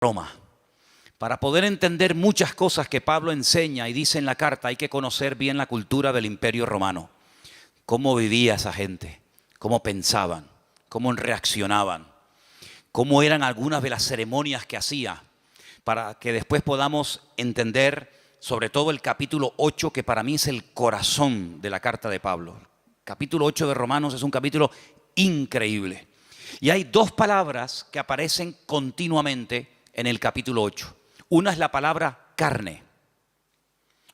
Roma. Para poder entender muchas cosas que Pablo enseña y dice en la carta, hay que conocer bien la cultura del Imperio Romano. Cómo vivía esa gente, cómo pensaban, cómo reaccionaban, cómo eran algunas de las ceremonias que hacía, para que después podamos entender sobre todo el capítulo 8, que para mí es el corazón de la carta de Pablo. El capítulo 8 de Romanos es un capítulo increíble. Y hay dos palabras que aparecen continuamente en el capítulo 8. Una es la palabra carne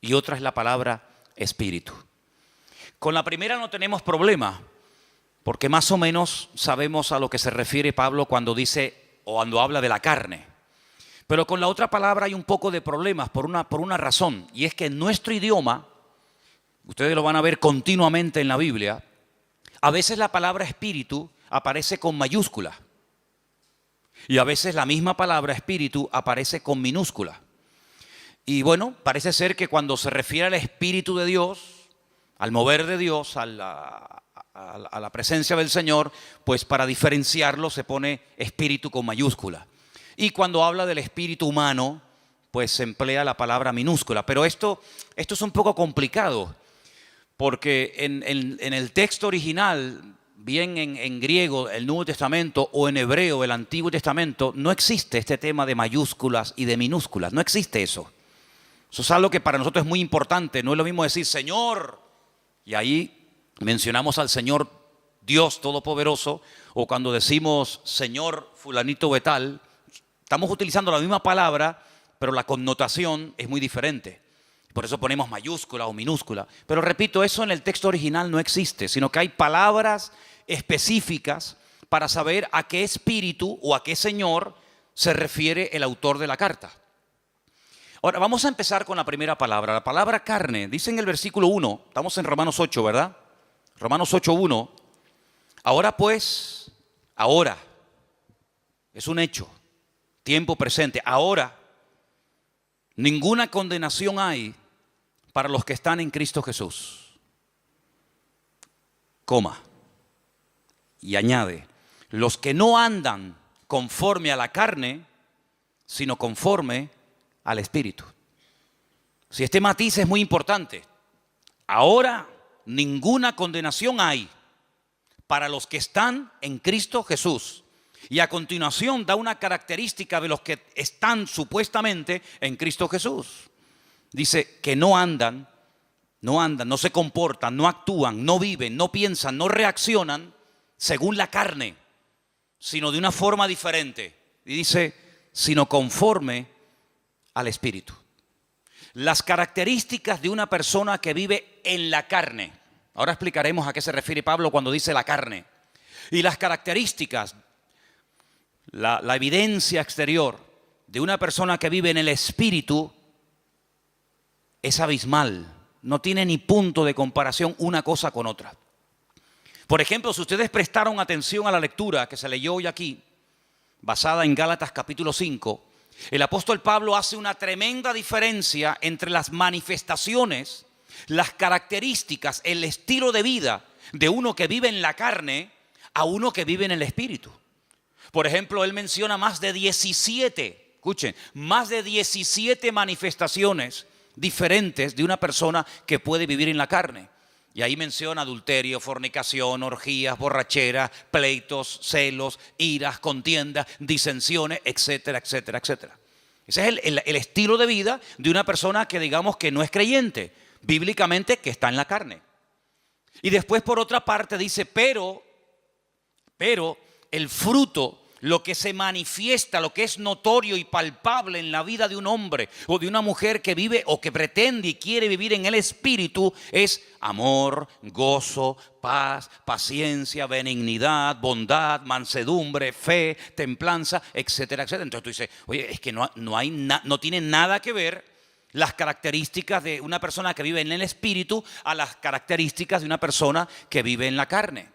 y otra es la palabra espíritu. Con la primera no tenemos problema, porque más o menos sabemos a lo que se refiere Pablo cuando dice o cuando habla de la carne. Pero con la otra palabra hay un poco de problemas por una razón, y es que en nuestro idioma, ustedes lo van a ver continuamente en la Biblia, a veces la palabra espíritu aparece con mayúscula. Y a veces la misma palabra espíritu aparece con minúscula. Y bueno, parece ser que cuando se refiere al Espíritu de Dios, al mover de Dios, a la presencia del Señor, pues para diferenciarlo se pone espíritu con mayúscula. Y cuando habla del espíritu humano, pues se emplea la palabra minúscula. Pero esto es un poco complicado, porque en el texto original, bien en griego, el Nuevo Testamento, o en hebreo, el Antiguo Testamento, no existe este tema de mayúsculas y de minúsculas. No existe eso. Eso es algo que para nosotros es muy importante. No es lo mismo decir Señor, y ahí mencionamos al Señor Dios Todopoderoso, o cuando decimos Señor fulanito de tal, estamos utilizando la misma palabra, pero la connotación es muy diferente. Por eso ponemos mayúscula o minúscula. Pero repito, eso en el texto original no existe, sino que hay palabras específicas para saber a qué espíritu o a qué señor se refiere el autor de la carta. Ahora, vamos a empezar con la primera palabra. La palabra carne, dice en el versículo 1, estamos en Romanos 8, ¿verdad? Romanos 8:1. Ahora pues, ahora, es un hecho, tiempo presente. Ahora, ninguna condenación hay para los que están en Cristo Jesús. Coma. Y añade, los que no andan conforme a la carne, sino conforme al Espíritu. Si este matiz es muy importante. Ahora ninguna condenación hay para los que están en Cristo Jesús. Y a continuación da una característica de los que están supuestamente en Cristo Jesús. Dice que no andan, no se comportan, no actúan, no viven, no piensan, no reaccionan según la carne, sino de una forma diferente. Y dice, sino conforme al Espíritu. Las características de una persona que vive en la carne. Ahora explicaremos a qué se refiere Pablo cuando dice la carne. Y las características, la evidencia exterior de una persona que vive en el Espíritu es abismal. No tiene ni punto de comparación una cosa con otra. Por ejemplo, si ustedes prestaron atención a la lectura que se leyó hoy aquí, basada en Gálatas capítulo 5, el apóstol Pablo hace una tremenda diferencia entre las manifestaciones, las características, el estilo de vida de uno que vive en la carne a uno que vive en el Espíritu. Por ejemplo, él menciona más de 17, escuchen, más de 17 manifestaciones diferentes de una persona que puede vivir en la carne. Y ahí menciona adulterio, fornicación, orgías, borrachera, pleitos, celos, iras, contiendas, disensiones, etcétera, etcétera, etcétera. Ese es el estilo de vida de una persona que digamos que no es creyente, bíblicamente que está en la carne. Y después por otra parte dice, pero el fruto, lo que se manifiesta, lo que es notorio y palpable en la vida de un hombre o de una mujer que vive o que pretende y quiere vivir en el Espíritu es amor, gozo, paz, paciencia, benignidad, bondad, mansedumbre, fe, templanza, etcétera, etcétera. Entonces tú dices, oye, es que no tiene nada que ver las características de una persona que vive en el Espíritu a las características de una persona que vive en la carne.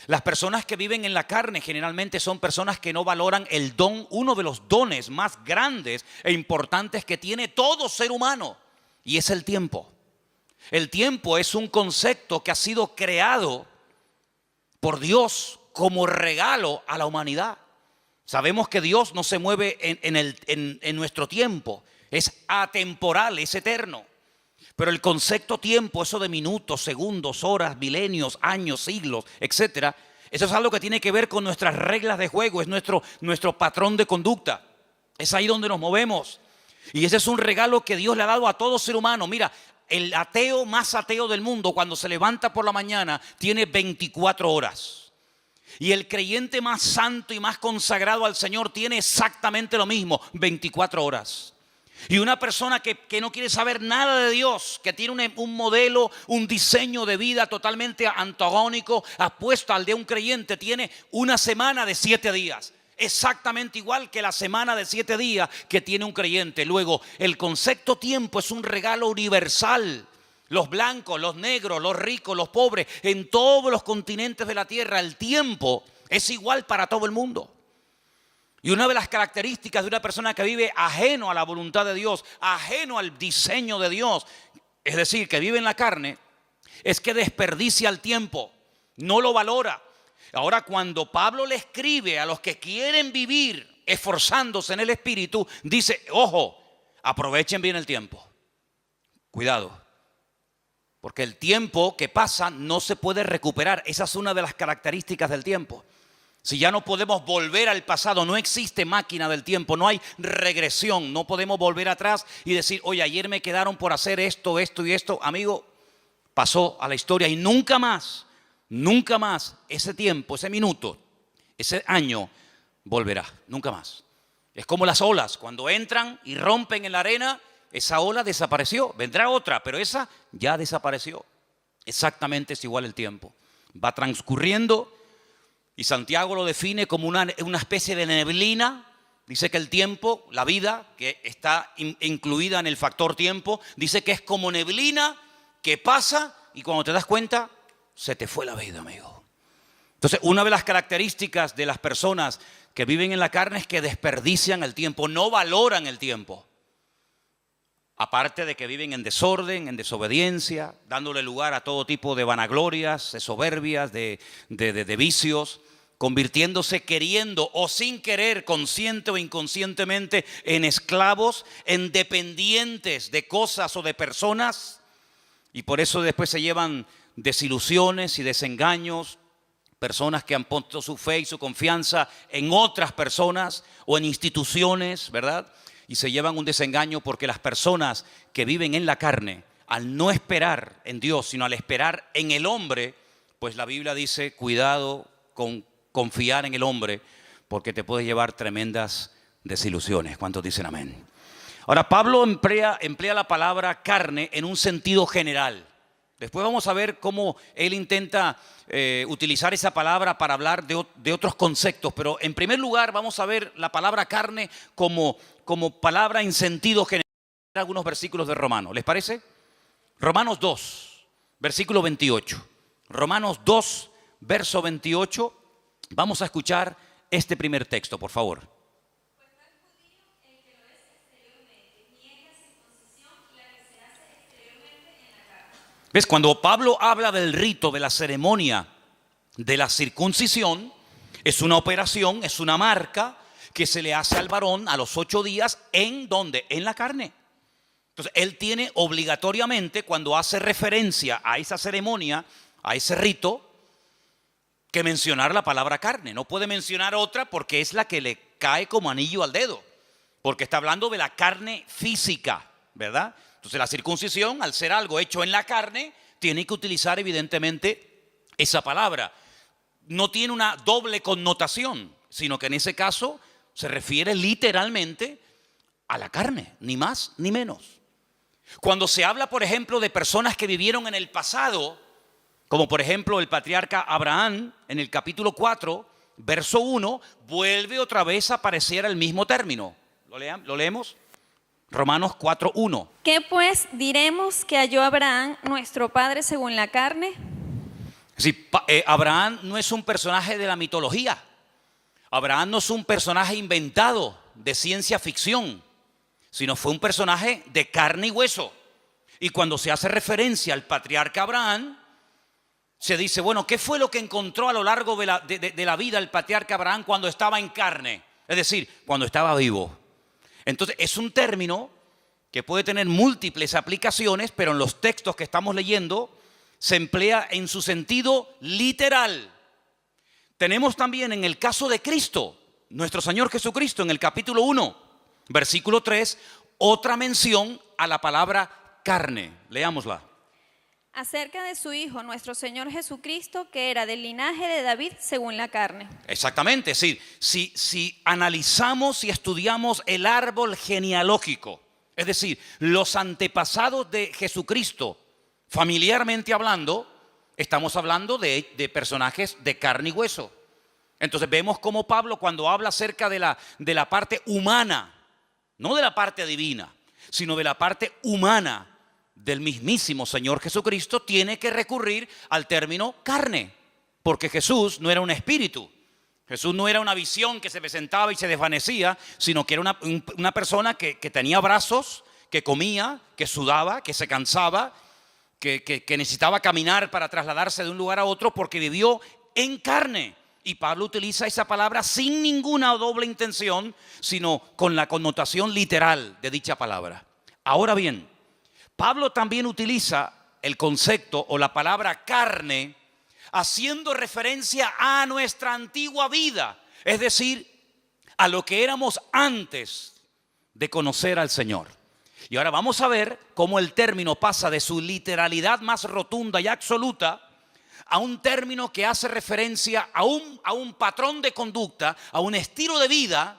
Las personas que viven en la carne generalmente son personas que no valoran el don, uno de los dones más grandes e importantes que tiene todo ser humano, y es el tiempo. El tiempo es un concepto que ha sido creado por Dios como regalo a la humanidad. Sabemos que Dios no se mueve en nuestro tiempo. Es atemporal, es eterno. Pero el concepto tiempo, eso de minutos, segundos, horas, milenios, años, siglos, etcétera, eso es algo que tiene que ver con nuestras reglas de juego, es nuestro patrón de conducta. Es ahí donde nos movemos. Y ese es un regalo que Dios le ha dado a todo ser humano. Mira, el ateo más ateo del mundo, cuando se levanta por la mañana, tiene 24 horas. Y el creyente más santo y más consagrado al Señor tiene exactamente lo mismo, 24 horas. Y una persona que no quiere saber nada de Dios, que tiene un modelo, un diseño de vida totalmente antagónico, apuesto al de un creyente, tiene una semana de 7 días. Exactamente igual que la semana de 7 días que tiene un creyente. Luego, el concepto tiempo es un regalo universal. Los blancos, los negros, los ricos, los pobres, en todos los continentes de la tierra, el tiempo es igual para todo el mundo. Y una de las características de una persona que vive ajeno a la voluntad de Dios, ajeno al diseño de Dios, es decir, que vive en la carne, es que desperdicia el tiempo, no lo valora. Ahora, cuando Pablo le escribe a los que quieren vivir esforzándose en el Espíritu, dice, ojo, aprovechen bien el tiempo. Cuidado, porque el tiempo que pasa no se puede recuperar. Esa es una de las características del tiempo. Si ya no podemos volver al pasado, no existe máquina del tiempo, no hay regresión, no podemos volver atrás y decir, oye, ayer me quedaron por hacer esto, esto y esto. Amigo, pasó a la historia y nunca más ese tiempo, ese minuto, ese año volverá, nunca más. Es como las olas, cuando entran y rompen en la arena, esa ola desapareció, vendrá otra, pero esa ya desapareció. Exactamente es igual el tiempo, va transcurriendo. Y Santiago lo define como una especie de neblina. Dice que el tiempo, la vida, que está incluida en el factor tiempo, dice que es como neblina que pasa y cuando te das cuenta, se te fue la vida, amigo. Entonces, una de las características de las personas que viven en la carne es que desperdician el tiempo, no valoran el tiempo. Aparte de que viven en desorden, en desobediencia, dándole lugar a todo tipo de vanaglorias, de soberbias, de vicios, convirtiéndose queriendo o sin querer, consciente o inconscientemente, en esclavos, en dependientes de cosas o de personas. Y por eso después se llevan desilusiones y desengaños, personas que han puesto su fe y su confianza en otras personas o en instituciones, ¿verdad? Y se llevan un desengaño porque las personas que viven en la carne, al no esperar en Dios, sino al esperar en el hombre, pues la Biblia dice, cuidado con confiar en el hombre, porque te puede llevar tremendas desilusiones. ¿Cuántos dicen amén? Ahora, Pablo emplea la palabra carne en un sentido general. Después vamos a ver cómo él intenta utilizar esa palabra para hablar de otros conceptos. Pero en primer lugar vamos a ver la palabra carne como palabra en sentido general. Algunos versículos de Romanos, ¿les parece? Romanos 2, versículo 28. Romanos 2, verso 28. Vamos a escuchar este primer texto, por favor. ¿Ves? Cuando Pablo habla del rito, de la ceremonia de la circuncisión, es una operación, es una marca que se le hace al varón a los 8 días. ¿En dónde? En la carne. Entonces, él tiene obligatoriamente, cuando hace referencia a esa ceremonia, a ese rito, que mencionar la palabra carne. No puede mencionar otra porque es la que le cae como anillo al dedo. Porque está hablando de la carne física, ¿verdad? Entonces la circuncisión, al ser algo hecho en la carne, tiene que utilizar evidentemente esa palabra. No tiene una doble connotación, sino que en ese caso se refiere literalmente a la carne, ni más ni menos. Cuando se habla, por ejemplo, de personas que vivieron en el pasado, como por ejemplo el patriarca Abraham, en el capítulo 4, verso 1, vuelve otra vez a aparecer el mismo término. ¿Lo leemos? Romanos 4:1. ¿Qué pues diremos que halló Abraham, nuestro padre, según la carne? Sí, Abraham no es un personaje de la mitología. Abraham no es un personaje inventado de ciencia ficción, sino fue un personaje de carne y hueso. Y cuando se hace referencia al patriarca Abraham, se dice, bueno, ¿qué fue lo que encontró a lo largo de la vida el patriarca Abraham cuando estaba en carne? es decir, cuando estaba vivo. Entonces es un término que puede tener múltiples aplicaciones, pero en los textos que estamos leyendo se emplea en su sentido literal. Tenemos también en el caso de Cristo, nuestro Señor Jesucristo, en el capítulo 1, versículo 3, otra mención a la palabra carne. Leámosla. Acerca de su Hijo, nuestro Señor Jesucristo, que era del linaje de David según la carne. Exactamente, sí. Si analizamos y estudiamos el árbol genealógico, es decir, los antepasados de Jesucristo, familiarmente hablando, estamos hablando de personajes de carne y hueso. Entonces vemos cómo Pablo, cuando habla acerca de la parte humana, no de la parte divina, sino de la parte humana del mismísimo Señor Jesucristo, tiene que recurrir al término carne, porque Jesús no era un espíritu. Jesús no era una visión que se presentaba y se desvanecía, sino que era una persona que tenía brazos, que comía, que sudaba, que se cansaba, que necesitaba caminar para trasladarse de un lugar a otro porque vivió en carne. Y Pablo utiliza esa palabra sin ninguna doble intención, sino con la connotación literal de dicha palabra. Ahora bien, Pablo también utiliza el concepto o la palabra carne haciendo referencia a nuestra antigua vida, es decir, a lo que éramos antes de conocer al Señor. Y ahora vamos a ver cómo el término pasa de su literalidad más rotunda y absoluta a un término que hace referencia a un patrón de conducta, a un estilo de vida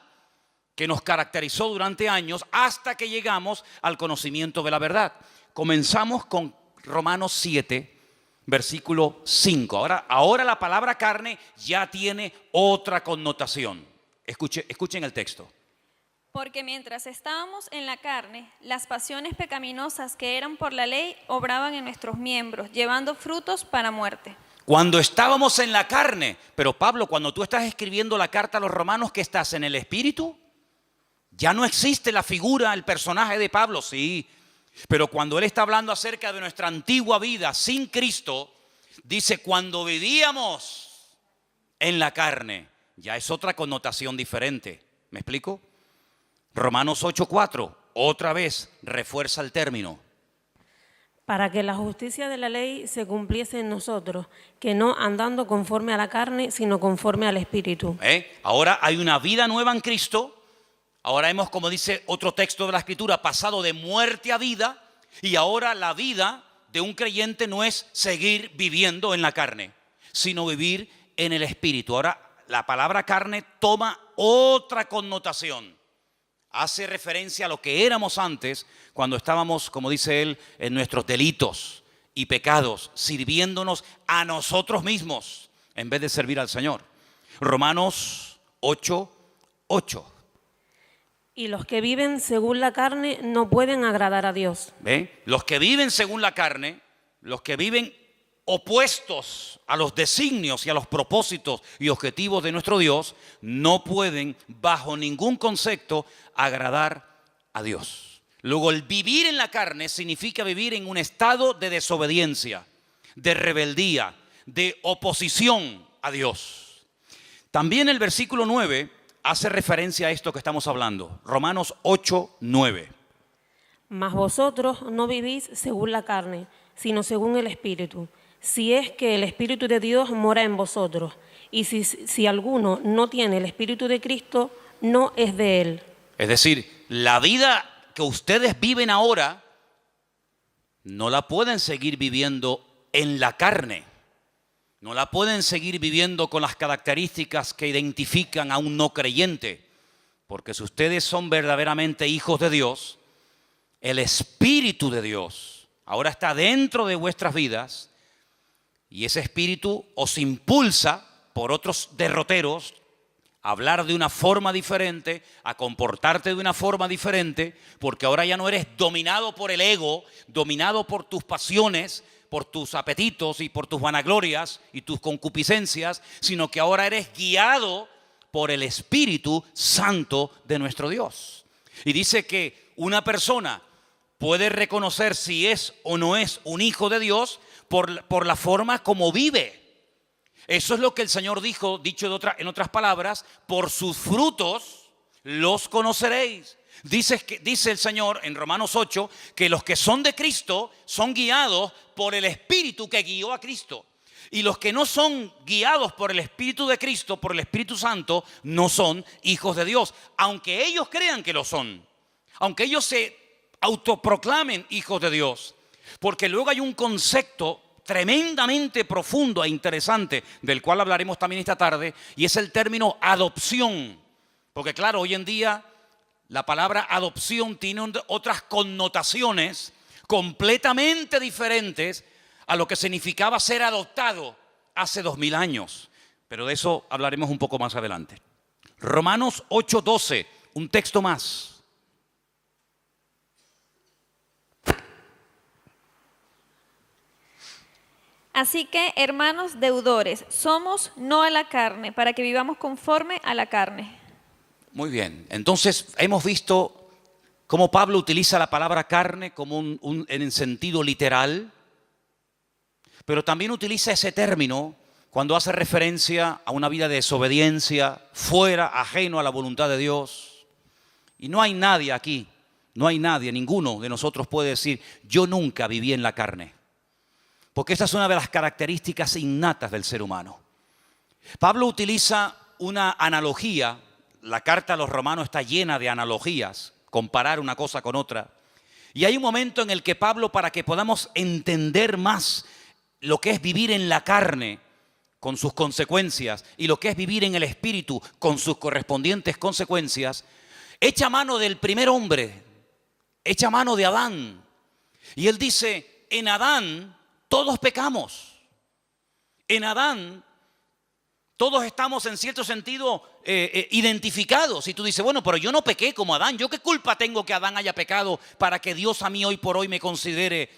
que nos caracterizó durante años hasta que llegamos al conocimiento de la verdad. Comenzamos con Romanos 7, versículo 5. Ahora la palabra carne ya tiene otra connotación. Escuchen el texto. Porque mientras estábamos en la carne, las pasiones pecaminosas que eran por la ley obraban en nuestros miembros, llevando frutos para muerte. Cuando estábamos en la carne, pero Pablo, cuando tú estás escribiendo la carta a los romanos, ¿qué estás en el espíritu? Ya no existe la figura, el personaje de Pablo, sí. Pero cuando él está hablando acerca de nuestra antigua vida sin Cristo, dice cuando vivíamos en la carne, ya es otra connotación diferente. ¿Me explico? Romanos 8:4, otra vez refuerza el término. Para que la justicia de la ley se cumpliese en nosotros, que no andando conforme a la carne, sino conforme al Espíritu. Ahora hay una vida nueva en Cristo. Ahora hemos, como dice otro texto de la Escritura, pasado de muerte a vida. Y ahora la vida de un creyente no es seguir viviendo en la carne, sino vivir en el Espíritu. Ahora la palabra carne toma otra connotación. Hace referencia a lo que éramos antes cuando estábamos, como dice él, en nuestros delitos y pecados, sirviéndonos a nosotros mismos en vez de servir al Señor. Romanos 8:8. Y los que viven según la carne no pueden agradar a Dios. ¿Ven? Los que viven según la carne, los que viven opuestos a los designios y a los propósitos y objetivos de nuestro Dios, no pueden bajo ningún concepto agradar a Dios. Luego, el vivir en la carne significa vivir en un estado de desobediencia, de rebeldía, de oposición a Dios. También el versículo 9 hace referencia a esto que estamos hablando. Romanos 8:9. Mas vosotros no vivís según la carne, sino según el Espíritu, si es que el Espíritu de Dios mora en vosotros. Y si alguno no tiene el Espíritu de Cristo, no es de él. Es decir, la vida que ustedes viven ahora no la pueden seguir viviendo en la carne. No la pueden seguir viviendo con las características que identifican a un no creyente. Porque si ustedes son verdaderamente hijos de Dios, el Espíritu de Dios ahora está dentro de vuestras vidas y ese Espíritu os impulsa por otros derroteros a hablar de una forma diferente, a comportarte de una forma diferente, porque ahora ya no eres dominado por el ego, dominado por tus pasiones, por tus apetitos y por tus vanaglorias y tus concupiscencias, sino que ahora eres guiado por el Espíritu Santo de nuestro Dios. Y dice que una persona puede reconocer si es o no es un hijo de Dios por la forma como vive. Eso es lo que el Señor dijo, dicho en otras palabras, por sus frutos los conoceréis. Dice el Señor en Romanos 8 que los que son de Cristo son guiados por el Espíritu que guió a Cristo. Y los que no son guiados por el Espíritu de Cristo, por el Espíritu Santo, no son hijos de Dios. Aunque ellos crean que lo son. Aunque ellos se autoproclamen hijos de Dios. Porque luego hay un concepto tremendamente profundo e interesante, del cual hablaremos también esta tarde, y es el término adopción. Porque claro, hoy en día la palabra adopción tiene otras connotaciones completamente diferentes a lo que significaba ser adoptado hace 2000 años. Pero de eso hablaremos un poco más adelante. Romanos 8:12, un texto más. Así que, hermanos deudores, somos no a la carne, para que vivamos conforme a la carne. Muy bien, entonces hemos visto cómo Pablo utiliza la palabra carne como en el sentido literal, pero también utiliza ese término cuando hace referencia a una vida de desobediencia, fuera, ajeno a la voluntad de Dios. Y no hay nadie aquí, no hay nadie, ninguno de nosotros puede decir, yo nunca viví en la carne. Porque esta es una de las características innatas del ser humano. Pablo utiliza una analogía, la carta a los Romanos está llena de analogías, comparar una cosa con otra. Y hay un momento en el que Pablo, para que podamos entender más lo que es vivir en la carne con sus consecuencias y lo que es vivir en el espíritu con sus correspondientes consecuencias, echa mano del primer hombre, echa mano de Adán. Y él dice, en Adán todos pecamos. En Adán todos estamos en cierto sentido identificados. Y tú dices, bueno, pero yo no pequé como Adán. ¿Yo qué culpa tengo que Adán haya pecado para que Dios a mí hoy por hoy me considere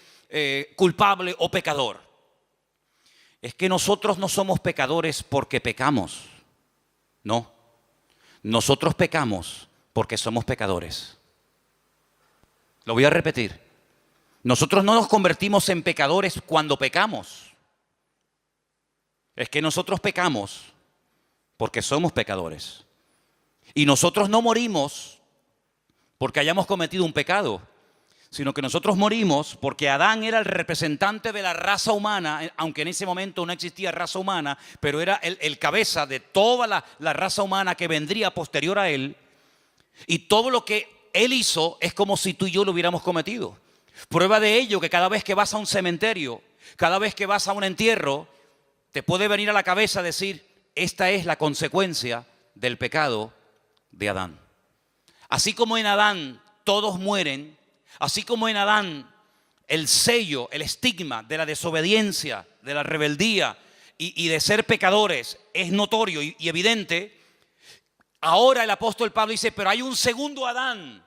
culpable o pecador? Es que nosotros no somos pecadores porque pecamos. No. Nosotros pecamos porque somos pecadores. Lo voy a repetir. Nosotros no nos convertimos en pecadores cuando pecamos. Es que nosotros pecamos porque somos pecadores. Y nosotros no morimos porque hayamos cometido un pecado, sino que nosotros morimos porque Adán era el representante de la raza humana, aunque en ese momento no existía raza humana, pero era el cabeza de toda la raza humana que vendría posterior a él. Y todo lo que él hizo es como si tú y yo lo hubiéramos cometido. Prueba de ello que cada vez que vas a un cementerio, cada vez que vas a un entierro, te puede venir a la cabeza decir, esta es la consecuencia del pecado de Adán. Así como en Adán todos mueren, así como en Adán el sello, el estigma de la desobediencia, de la rebeldía y de ser pecadores es notorio y evidente, ahora el apóstol Pablo dice, pero hay un segundo Adán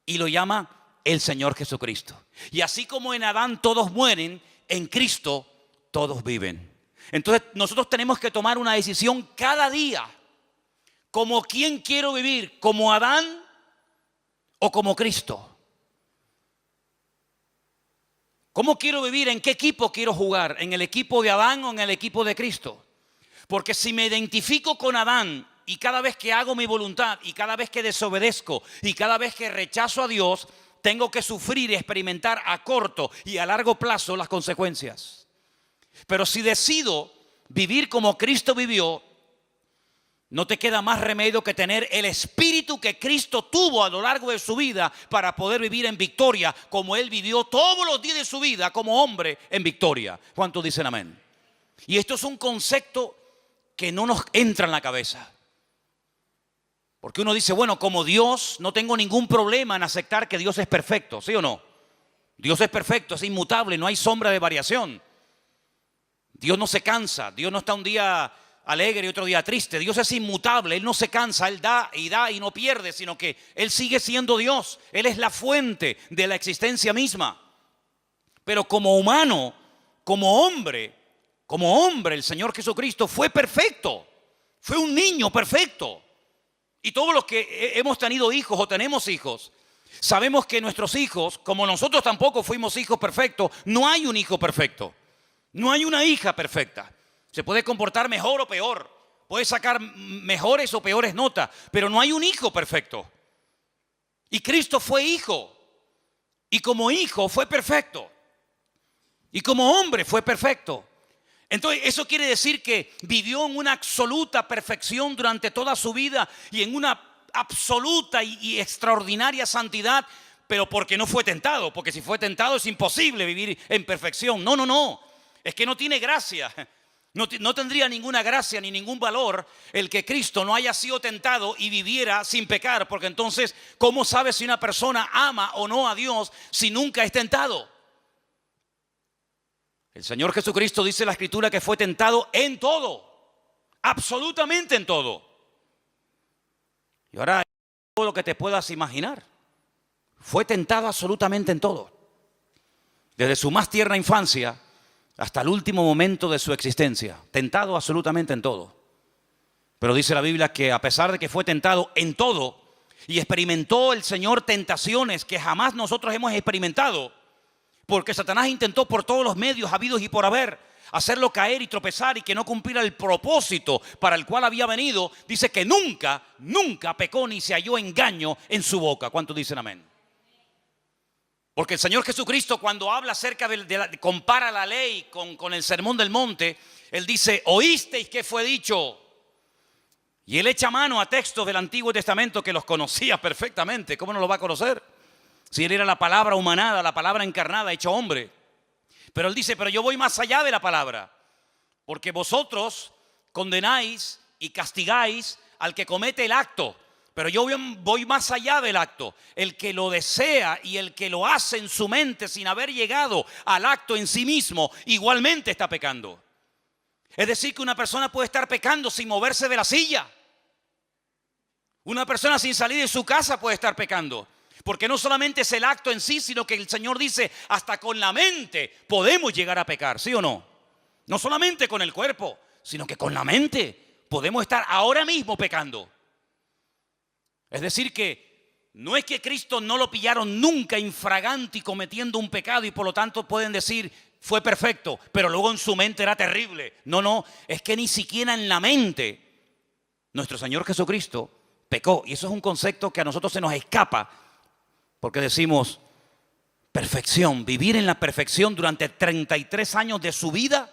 y lo llama el Señor Jesucristo. Y así como en Adán todos mueren, en Cristo todos viven. Entonces nosotros tenemos que tomar una decisión cada día. ¿Como quién quiero vivir? ¿Como Adán o como Cristo? ¿Cómo quiero vivir? ¿En qué equipo quiero jugar? ¿En el equipo de Adán o en el equipo de Cristo? Porque si me identifico con Adán y cada vez que hago mi voluntad y cada vez que desobedezco y cada vez que rechazo a Dios, tengo que sufrir y experimentar a corto y a largo plazo las consecuencias. Pero si decido vivir como Cristo vivió, no te queda más remedio que tener el espíritu que Cristo tuvo a lo largo de su vida para poder vivir en victoria, como Él vivió todos los días de su vida como hombre en victoria. ¿Cuántos dicen amén? Y esto es un concepto que no nos entra en la cabeza. Porque uno dice, bueno, como Dios, no tengo ningún problema en aceptar que Dios es perfecto, ¿sí o no? Dios es perfecto, es inmutable, no hay sombra de variación. Dios no se cansa, Dios no está un día alegre y otro día triste. Dios es inmutable, Él no se cansa, Él da y no pierde, sino que Él sigue siendo Dios. Él es la fuente de la existencia misma. Pero como humano, como hombre, el Señor Jesucristo fue perfecto. Fue un niño perfecto. Y todos los que hemos tenido hijos o tenemos hijos, sabemos que nuestros hijos, como nosotros tampoco fuimos hijos perfectos, no hay un hijo perfecto. No hay una hija perfecta. Se puede comportar mejor o peor. puede sacar mejores o peores notas, pero no hay un hijo perfecto. Y Cristo fue hijo, y como hijo fue perfecto, y como hombre fue perfecto. Entonces eso quiere decir que vivió en una absoluta perfección durante toda su vida y en una absoluta y extraordinaria santidad, pero porque no fue tentado, porque si fue tentado es imposible vivir en perfección. No, es que no tiene gracia. No tendría ninguna gracia ni ningún valor el que Cristo no haya sido tentado y viviera sin pecar, porque entonces, ¿cómo sabe si una persona ama o no a Dios si nunca es tentado? El Señor Jesucristo dice la Escritura que fue tentado en todo, absolutamente en todo. Y ahora, todo lo que te puedas imaginar, fue tentado absolutamente en todo. Desde su más tierna infancia hasta el último momento de su existencia, tentado absolutamente en todo. Pero dice la Biblia que a pesar de que fue tentado en todo y experimentó el Señor tentaciones que jamás nosotros hemos experimentado, porque Satanás intentó por todos los medios habidos y por haber hacerlo caer y tropezar y que no cumpliera el propósito para el cual había venido, dice que nunca pecó ni se halló engaño en su boca. ¿Cuántos dicen amén? Porque el Señor Jesucristo, cuando habla acerca compara la ley con el sermón del monte, Él dice, oísteis que fue dicho. Y Él echa mano a textos del Antiguo Testamento que los conocía perfectamente. ¿Cómo no los va a conocer? Si Él era la palabra humanada, la palabra encarnada, hecho hombre. Pero Él dice, pero yo voy más allá de la palabra. Porque vosotros condenáis y castigáis al que comete el acto. Pero yo voy más allá del acto. El que lo desea y el que lo hace en su mente sin haber llegado al acto en sí mismo, igualmente está pecando. Es decir, que una persona puede estar pecando sin moverse de la silla. Una persona sin salir de su casa puede estar pecando. Porque no solamente es el acto en sí, sino que el Señor dice, hasta con la mente podemos llegar a pecar, ¿sí o no? No solamente con el cuerpo, sino que con la mente podemos estar ahora mismo pecando. Es decir que no es que Cristo no lo pillaron nunca infragante y cometiendo un pecado y por lo tanto pueden decir fue perfecto, pero luego en su mente era terrible. No, es que ni siquiera en la mente nuestro Señor Jesucristo pecó. Y eso es un concepto que a nosotros se nos escapa porque decimos perfección, vivir en la perfección durante 33 años de su vida,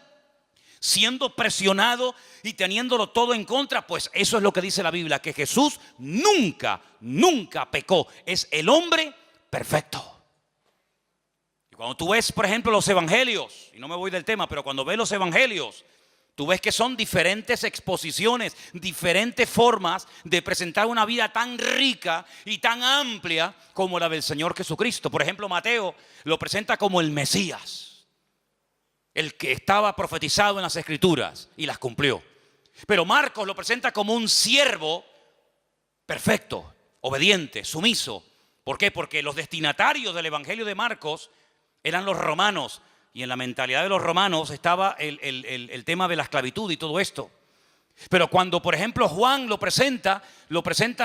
siendo presionado y teniéndolo todo en contra, pues eso es lo que dice la Biblia, que Jesús nunca pecó. Es el hombre perfecto. Y cuando tú ves, por ejemplo, los evangelios, y no me voy del tema, pero cuando ves los evangelios, tú ves que son diferentes exposiciones, diferentes formas de presentar una vida tan rica y tan amplia como la del Señor Jesucristo. Por ejemplo, Mateo lo presenta como el Mesías, el que estaba profetizado en las Escrituras y las cumplió. Pero Marcos lo presenta como un siervo perfecto, obediente, sumiso. ¿Por qué? Porque los destinatarios del Evangelio de Marcos eran los romanos. Y en la mentalidad de los romanos estaba el tema de la esclavitud y todo esto. Pero cuando, por ejemplo, Juan lo presenta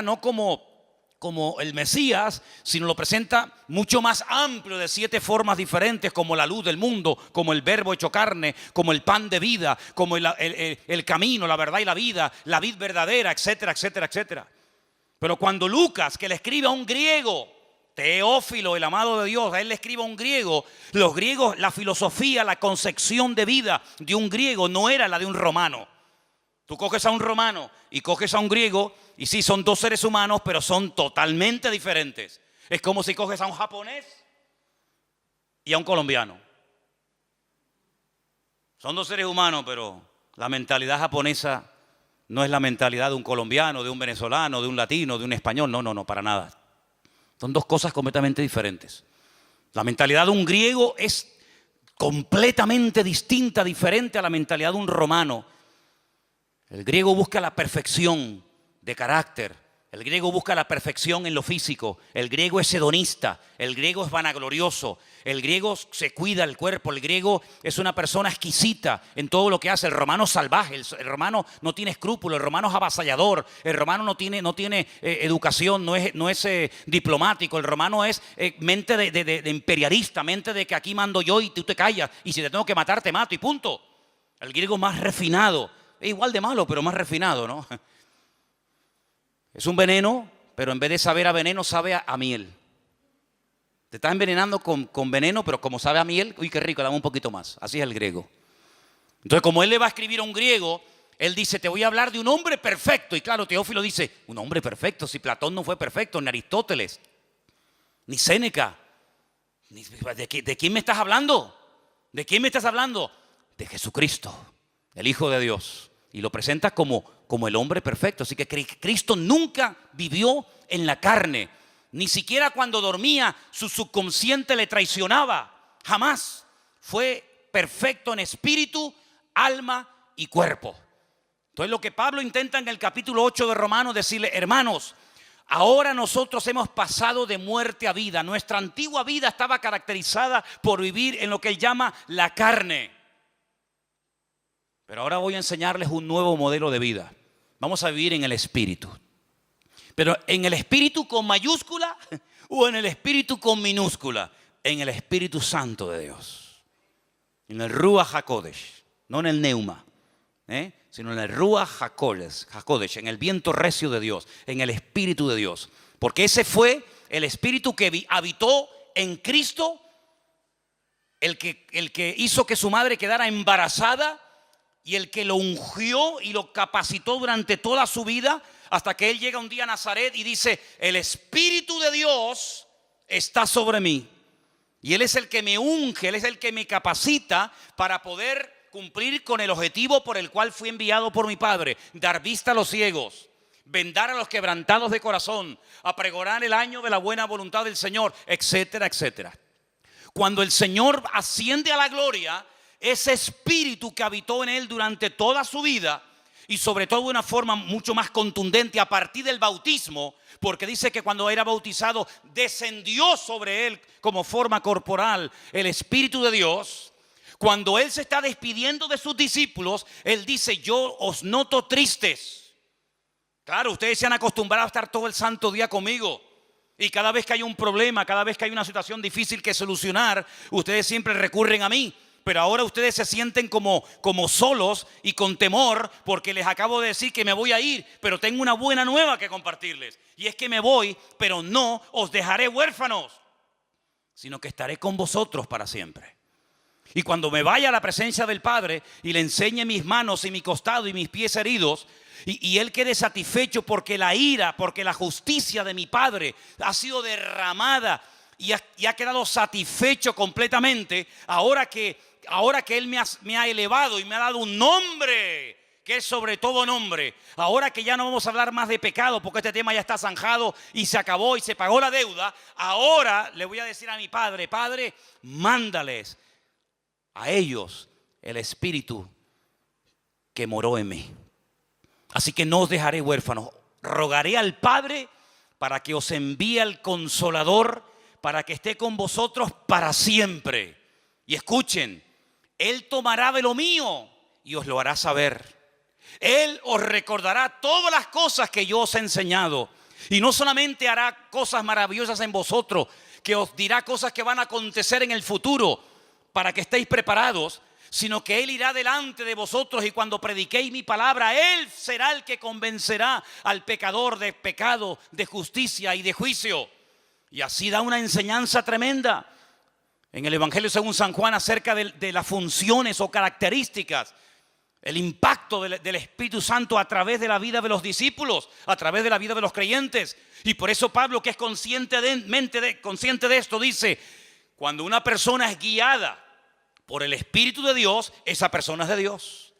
no como el Mesías, sino lo presenta mucho más amplio, de 7 formas diferentes, como la luz del mundo, como el verbo hecho carne, como el pan de vida, como el camino, la verdad y la vida, la vid verdadera, etcétera, etcétera, etcétera. Pero cuando Lucas, que le escribe a un griego, Teófilo, el amado de Dios, a él le escribe a un griego. Los griegos, la filosofía, la concepción de vida de un griego no era la de un romano. Tú coges a un romano y coges a un griego y sí, son 2 seres humanos, pero son totalmente diferentes. Es como si coges a un japonés y a un colombiano. Son 2 seres humanos, pero la mentalidad japonesa no es la mentalidad de un colombiano, de un venezolano, de un latino, de un español. No, para nada. Son 2 cosas completamente diferentes. La mentalidad de un griego es completamente distinta, diferente a la mentalidad de un romano. El griego busca la perfección de carácter. El griego busca la perfección en lo físico. El griego es hedonista. El griego es vanaglorioso. El griego se cuida el cuerpo. El griego es una persona exquisita en todo lo que hace. El romano es salvaje. El romano no tiene escrúpulos. El romano es avasallador. El romano no tiene educación. No es diplomático. El romano es mente de imperialista. Mente de que aquí mando yo y tú te callas. Y si te tengo que matar, te mato y punto. El griego más refinado Es igual de malo, pero más refinado, ¿no? Es un veneno, pero en vez de saber a veneno, sabe a miel. Te estás envenenando con veneno, pero como sabe a miel, uy, qué rico, dame un poquito más. Así es el griego. Entonces, como él le va a escribir a un griego, él dice, te voy a hablar de un hombre perfecto. Y claro, Teófilo dice, un hombre perfecto, si Platón no fue perfecto, ni Aristóteles, ni Séneca. ¿De quién me estás hablando? ¿De quién me estás hablando? De Jesucristo, el Hijo de Dios. Y lo presenta como el hombre perfecto. Así que Cristo nunca vivió en la carne. Ni siquiera cuando dormía su subconsciente le traicionaba. Jamás. Fue perfecto en espíritu, alma y cuerpo. Entonces lo que Pablo intenta en el capítulo 8 de Romanos decirle, hermanos, ahora nosotros hemos pasado de muerte a vida. Nuestra antigua vida estaba caracterizada por vivir en lo que él llama la carne. Pero ahora voy a enseñarles un nuevo modelo de vida. Vamos a vivir en el espíritu. Pero en el espíritu con mayúscula o en el espíritu con minúscula. En el Espíritu Santo de Dios. En el Ruach HaKodesh. No en el Neuma. Sino en el Ruach HaKodesh. En el viento recio de Dios. En el Espíritu de Dios. Porque ese fue el espíritu que habitó en Cristo. El que hizo que su madre quedara embarazada. Y el que lo ungió y lo capacitó durante toda su vida, hasta que él llega un día a Nazaret y dice, el Espíritu de Dios está sobre mí. Y él es el que me unge, él es el que me capacita para poder cumplir con el objetivo por el cual fui enviado por mi Padre. Dar vista a los ciegos, vendar a los quebrantados de corazón, a pregonar el año de la buena voluntad del Señor, etcétera, etcétera. Cuando el Señor asciende a la gloria, ese espíritu que habitó en él durante toda su vida y sobre todo de una forma mucho más contundente a partir del bautismo, porque dice que cuando era bautizado descendió sobre él como forma corporal el Espíritu de Dios. Cuando él se está despidiendo de sus discípulos, él dice, yo os noto tristes. Claro, ustedes se han acostumbrado a estar todo el santo día conmigo. Y cada vez que hay un problema, cada vez que hay una situación difícil que solucionar, ustedes siempre recurren a mí. Pero ahora ustedes se sienten como solos y con temor porque les acabo de decir que me voy a ir, pero tengo una buena nueva que compartirles. Y es que me voy, pero no os dejaré huérfanos, sino que estaré con vosotros para siempre. Y cuando me vaya a la presencia del Padre y le enseñe mis manos y mi costado y mis pies heridos, y él quede satisfecho porque la ira, porque la justicia de mi Padre ha sido derramada y ha quedado satisfecho completamente, ahora que Él me ha elevado y me ha dado un nombre que es sobre todo nombre. Ahora que ya no vamos a hablar más de pecado porque este tema ya está zanjado y se acabó y se pagó la deuda. Ahora le voy a decir a mi Padre, Padre, mándales a ellos el Espíritu que moró en mí. Así que no os dejaré huérfanos. Rogaré al Padre para que os envíe al Consolador, para que esté con vosotros para siempre. Y escuchen, Él tomará de lo mío y os lo hará saber. Él os recordará todas las cosas que yo os he enseñado. Y no solamente hará cosas maravillosas en vosotros, que os dirá cosas que van a acontecer en el futuro para que estéis preparados, sino que Él irá delante de vosotros y cuando prediquéis mi palabra, Él será el que convencerá al pecador de pecado, de justicia y de juicio. Y así da una enseñanza tremenda en el Evangelio según San Juan acerca de las funciones o características, el impacto del Espíritu Santo a través de la vida de los discípulos, a través de la vida de los creyentes. Y por eso Pablo, que es consciente de esto, dice, cuando una persona es guiada por el Espíritu de Dios, esa persona es de Dios.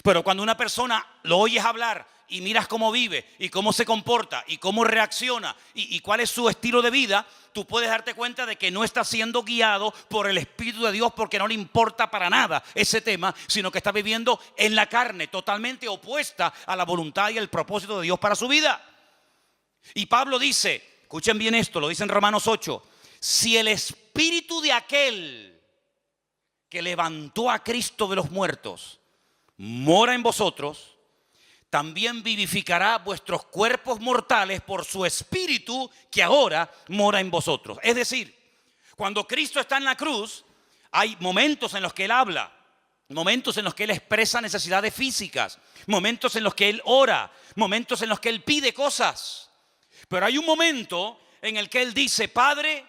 Pero cuando una persona lo oyes hablar y miras cómo vive y cómo se comporta y cómo reacciona y cuál es su estilo de vida, tú puedes darte cuenta de que no está siendo guiado por el Espíritu de Dios porque no le importa para nada ese tema, sino que está viviendo en la carne, totalmente opuesta a la voluntad y el propósito de Dios para su vida. Y Pablo dice, escuchen bien esto, lo dice en Romanos 8, si el Espíritu de aquel que levantó a Cristo de los muertos mora en vosotros, también vivificará vuestros cuerpos mortales por su Espíritu que ahora mora en vosotros. Es decir, cuando Cristo está en la cruz, hay momentos en los que Él habla. momentos en los que Él expresa necesidades físicas, momentos en los que Él ora, momentos en los que Él pide cosas. Pero hay un momento en el que Él dice: Padre,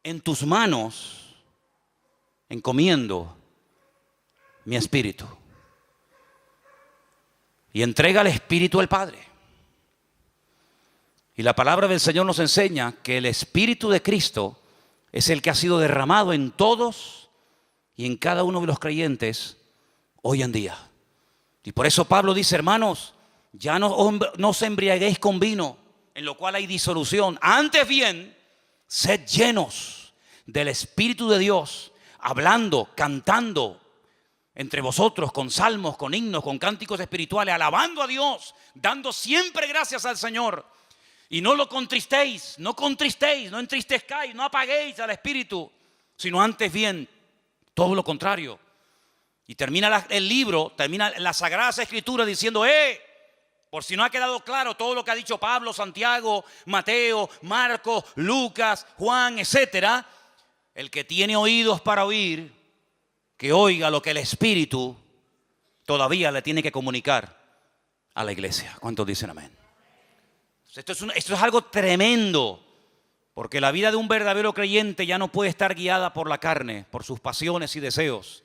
en tus manos encomiendo mi espíritu. Y entrega el espíritu al Padre. Y la palabra del Señor nos enseña que el Espíritu de Cristo es el que ha sido derramado en todos y en cada uno de los creyentes hoy en día. Y por eso Pablo dice: hermanos, ya no os embriaguéis con vino, en lo cual hay disolución. Antes bien, sed llenos del Espíritu de Dios, hablando, cantando entre vosotros con salmos, con himnos, con cánticos espirituales, alabando a Dios, dando siempre gracias al Señor. Y no lo contristéis, no entristezcáis, no apaguéis al Espíritu, sino antes bien, todo lo contrario. Y termina el libro, termina la Sagrada Escritura diciendo: por si no ha quedado claro todo lo que ha dicho Pablo, Santiago, Mateo, Marcos, Lucas, Juan, etcétera, el que tiene oídos para oír, que oiga lo que el Espíritu todavía le tiene que comunicar a la iglesia. ¿Cuántos dicen amén? Esto es algo tremendo, porque la vida de un verdadero creyente ya no puede estar guiada por la carne, por sus pasiones y deseos,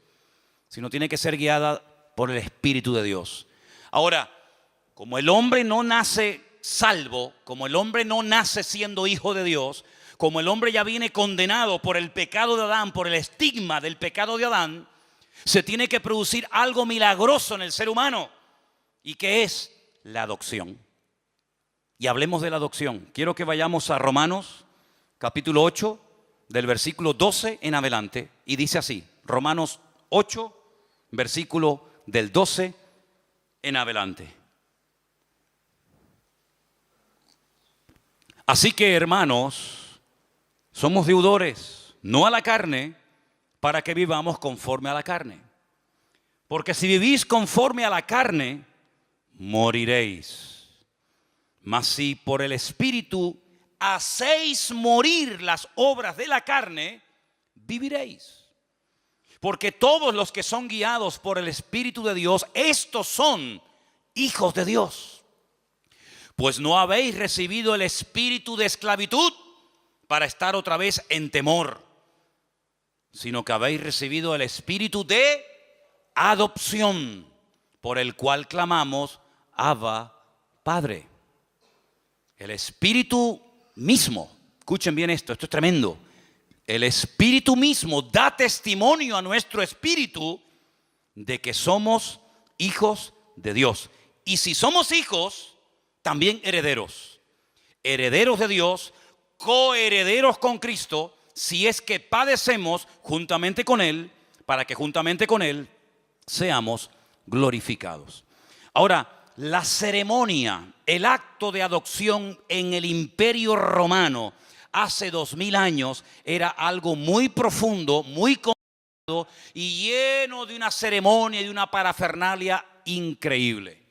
sino tiene que ser guiada por el Espíritu de Dios. Ahora, como el hombre no nace salvo, como el hombre no nace siendo hijo de Dios, como el hombre ya viene condenado por el pecado de Adán, por el estigma del pecado de Adán, se tiene que producir algo milagroso en el ser humano, y que es la adopción. Y hablemos de la adopción. Quiero que vayamos a Romanos capítulo 8, del versículo 12 en adelante, y dice así: Romanos 8, versículo del 12 en adelante. Así que, hermanos, somos deudores, no a la carne, para que vivamos conforme a la carne. Porque si vivís conforme a la carne, moriréis. Mas si por el Espíritu hacéis morir las obras de la carne, viviréis. Porque todos los que son guiados por el Espíritu de Dios, estos son hijos de Dios. Pues no habéis recibido el espíritu de esclavitud para estar otra vez en temor, sino que habéis recibido el espíritu de adopción, por el cual clamamos: Abba, Padre. El Espíritu mismo, escuchen bien esto es tremendo. El Espíritu mismo da testimonio a nuestro espíritu de que somos hijos de Dios. Y si somos hijos, también herederos. Herederos de Dios, coherederos con Cristo, si es que padecemos juntamente con Él, para que juntamente con Él seamos glorificados. Ahora, la ceremonia, el acto de adopción en el Imperio Romano hace 2000 años era algo muy profundo, muy complicado y lleno de una ceremonia y de una parafernalia increíble.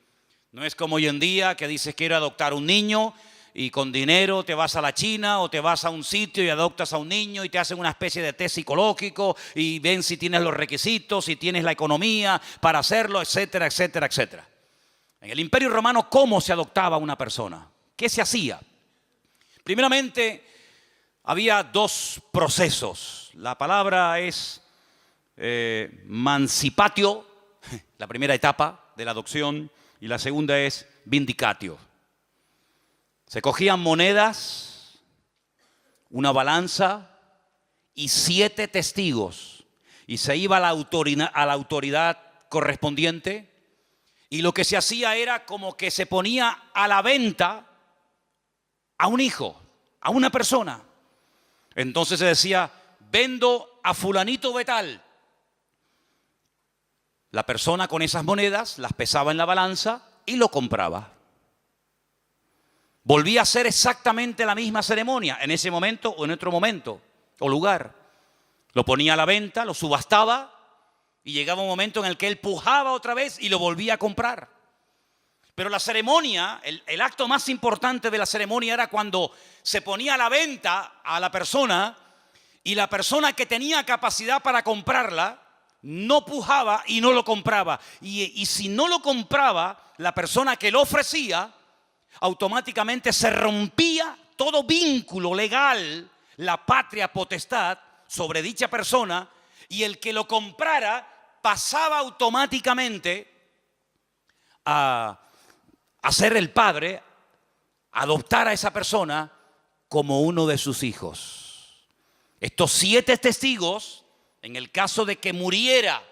No es como hoy en día que dices: quiero adoptar un niño, y con dinero te vas a la China o te vas a un sitio y adoptas a un niño y te hacen una especie de test psicológico y ven si tienes los requisitos, si tienes la economía para hacerlo, etcétera, etcétera, etcétera. En el Imperio Romano, ¿cómo se adoptaba una persona? ¿Qué se hacía? Primeramente, había dos procesos. La palabra es mancipatio, la primera etapa de la adopción, y la segunda es vindicatio. Se cogían monedas, una balanza y 7 testigos, y se iba a la autoridad correspondiente. Y lo que se hacía era como que se ponía a la venta a un hijo, a una persona. Entonces se decía: vendo a fulanito de tal. La persona con esas monedas las pesaba en la balanza y lo compraba. Volvía a ser exactamente la misma ceremonia en ese momento o en otro momento o lugar. Lo ponía a la venta, lo subastaba. Y llegaba un momento en el que él pujaba otra vez y lo volvía a comprar. Pero la ceremonia, el acto más importante de la ceremonia era cuando se ponía a la venta a la persona, y la persona que tenía capacidad para comprarla no pujaba y no lo compraba. Y si no lo compraba, la persona que lo ofrecía, automáticamente se rompía todo vínculo legal, la patria potestad sobre dicha persona, y el que lo comprara pasaba automáticamente a ser el padre, a adoptar a esa persona como uno de sus hijos. Estos 7 testigos, en el caso de que muriera